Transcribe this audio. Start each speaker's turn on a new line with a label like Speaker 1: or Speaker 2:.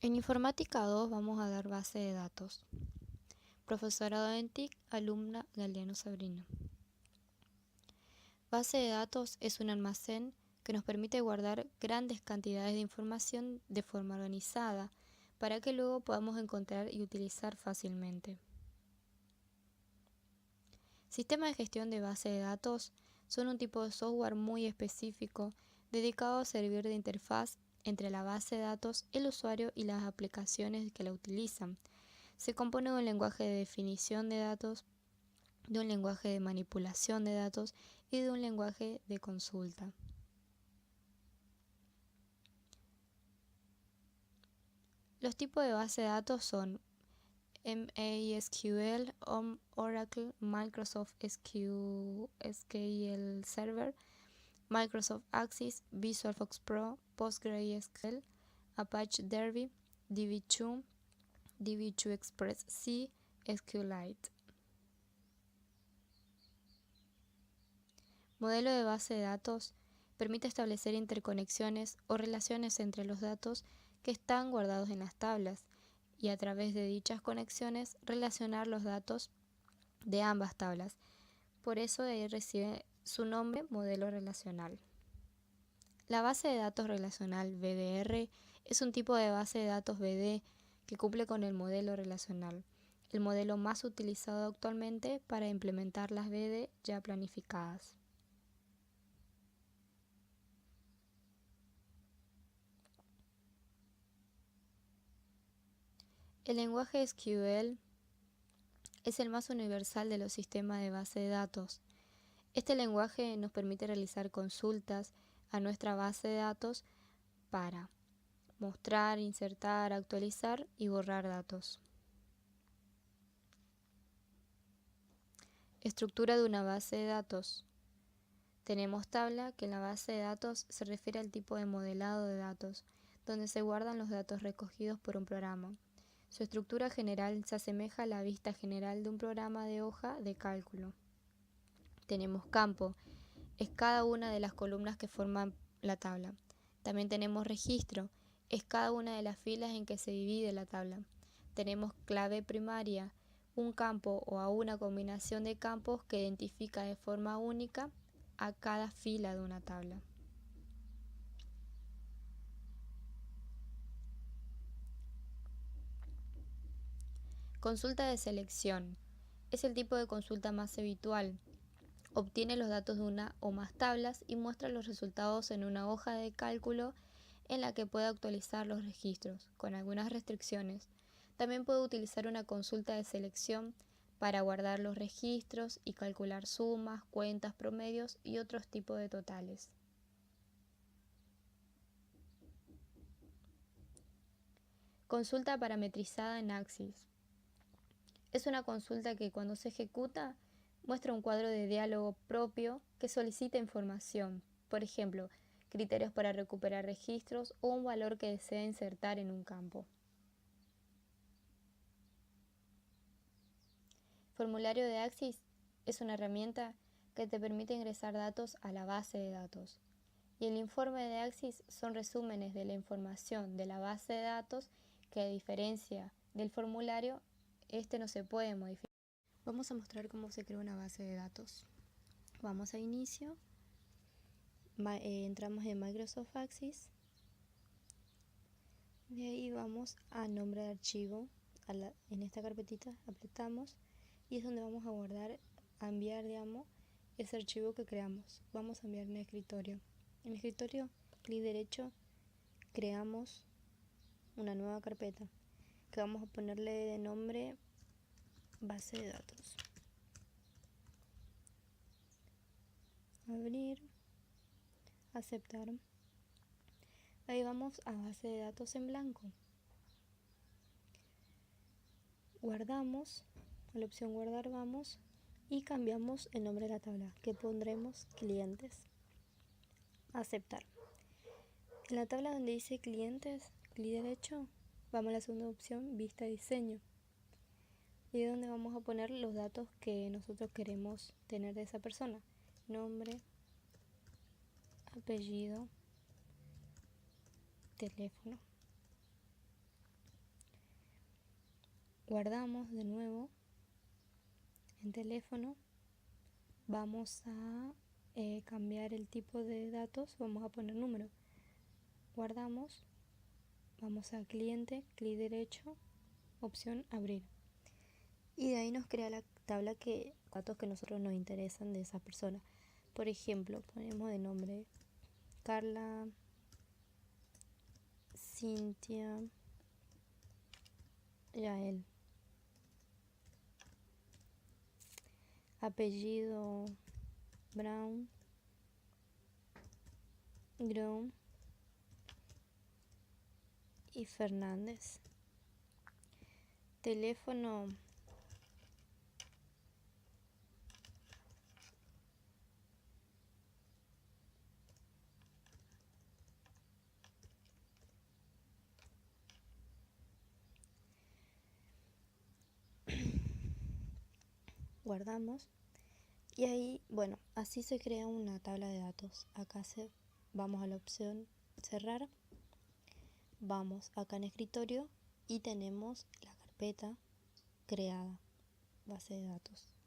Speaker 1: En Informática 2 vamos a dar base de datos. Profesorado en TIC, alumna Galeano Sabrina. Base de datos es un almacén que nos permite guardar grandes cantidades de información de forma organizada para que luego podamos encontrar y utilizar fácilmente. Sistemas de gestión de base de datos son un tipo de software muy específico dedicado a servir de interfaz entre la base de datos, el usuario y las aplicaciones que la utilizan. Se compone de un lenguaje de definición de datos, de un lenguaje de manipulación de datos y de un lenguaje de consulta. Los tipos de base de datos son MySQL, Oracle, Microsoft SQL Server, Microsoft Access, VisualFox Pro, PostgreSQL, Apache Derby, DB2, DB2 Express C, SQLite. Modelo de base de datos permite establecer interconexiones o relaciones entre los datos que están guardados en las tablas y a través de dichas conexiones relacionar los datos de ambas tablas. Por eso de ahí recibe su nombre modelo relacional. La base de datos relacional BDR es un tipo de base de datos BD que cumple con el modelo relacional, el modelo más utilizado actualmente para implementar las BD ya planificadas. El lenguaje SQL es el más universal de los sistemas de base de datos. Este lenguaje nos permite realizar consultas a nuestra base de datos para mostrar, insertar, actualizar y borrar datos. Estructura de una base de datos. Tenemos tabla, que en la base de datos se refiere al tipo de modelado de datos, donde se guardan los datos recogidos por un programa. Su estructura general se asemeja a la vista general de un programa de hoja de cálculo. Tenemos campo, es cada una de las columnas que forman la tabla. También tenemos registro, es cada una de las filas en que se divide la tabla. Tenemos clave primaria, un campo o a una combinación de campos que identifica de forma única a cada fila de una tabla. Consulta de selección. Es el tipo de consulta más habitual. Obtiene los datos de una o más tablas y muestra los resultados en una hoja de cálculo en la que puede actualizar los registros, con algunas restricciones. También puede utilizar una consulta de selección para guardar los registros y calcular sumas, cuentas, promedios y otros tipos de totales. Consulta parametrizada en Axis. Es una consulta que cuando se ejecuta muestra un cuadro de diálogo propio que solicita información, por ejemplo, criterios para recuperar registros o un valor que desea insertar en un campo. Formulario de Axis es una herramienta que te permite ingresar datos a la base de datos. Y el informe de Axis son resúmenes de la información de la base de datos que, a diferencia del formulario, este no se puede modificar. Vamos a mostrar cómo se crea una base de datos. Vamos a inicio, entramos en Microsoft Access, de ahí vamos a nombre de archivo, en esta carpetita apretamos y es donde vamos a guardar, a enviar, ese archivo que creamos. Vamos a enviar en el escritorio. En el escritorio, clic derecho, creamos una nueva carpeta que vamos a ponerle de nombre base de datos. Abrir, aceptar. Ahí vamos a base de datos en blanco. Guardamos, a la opción guardar vamos y cambiamos el nombre de la tabla, que pondremos clientes. Aceptar. En la tabla donde dice clientes, clic derecho, vamos a la segunda opción, vista diseño. Y es donde vamos a poner los datos que nosotros queremos tener de esa persona. Nombre, apellido, teléfono. Guardamos de nuevo en teléfono. Vamos a cambiar el tipo de datos, vamos a poner número. Guardamos, vamos a cliente, clic derecho, opción abrir. Y de ahí nos crea la tabla que datos que nosotros nos interesan de esa persona. Por ejemplo, ponemos de nombre Carla, Cintia, Yael. Apellido Brown, Groom y Fernández. Teléfono guardamos y ahí, bueno, así se crea una tabla de datos. Vamos a la opción cerrar, vamos acá en escritorio y tenemos la carpeta creada, base de datos.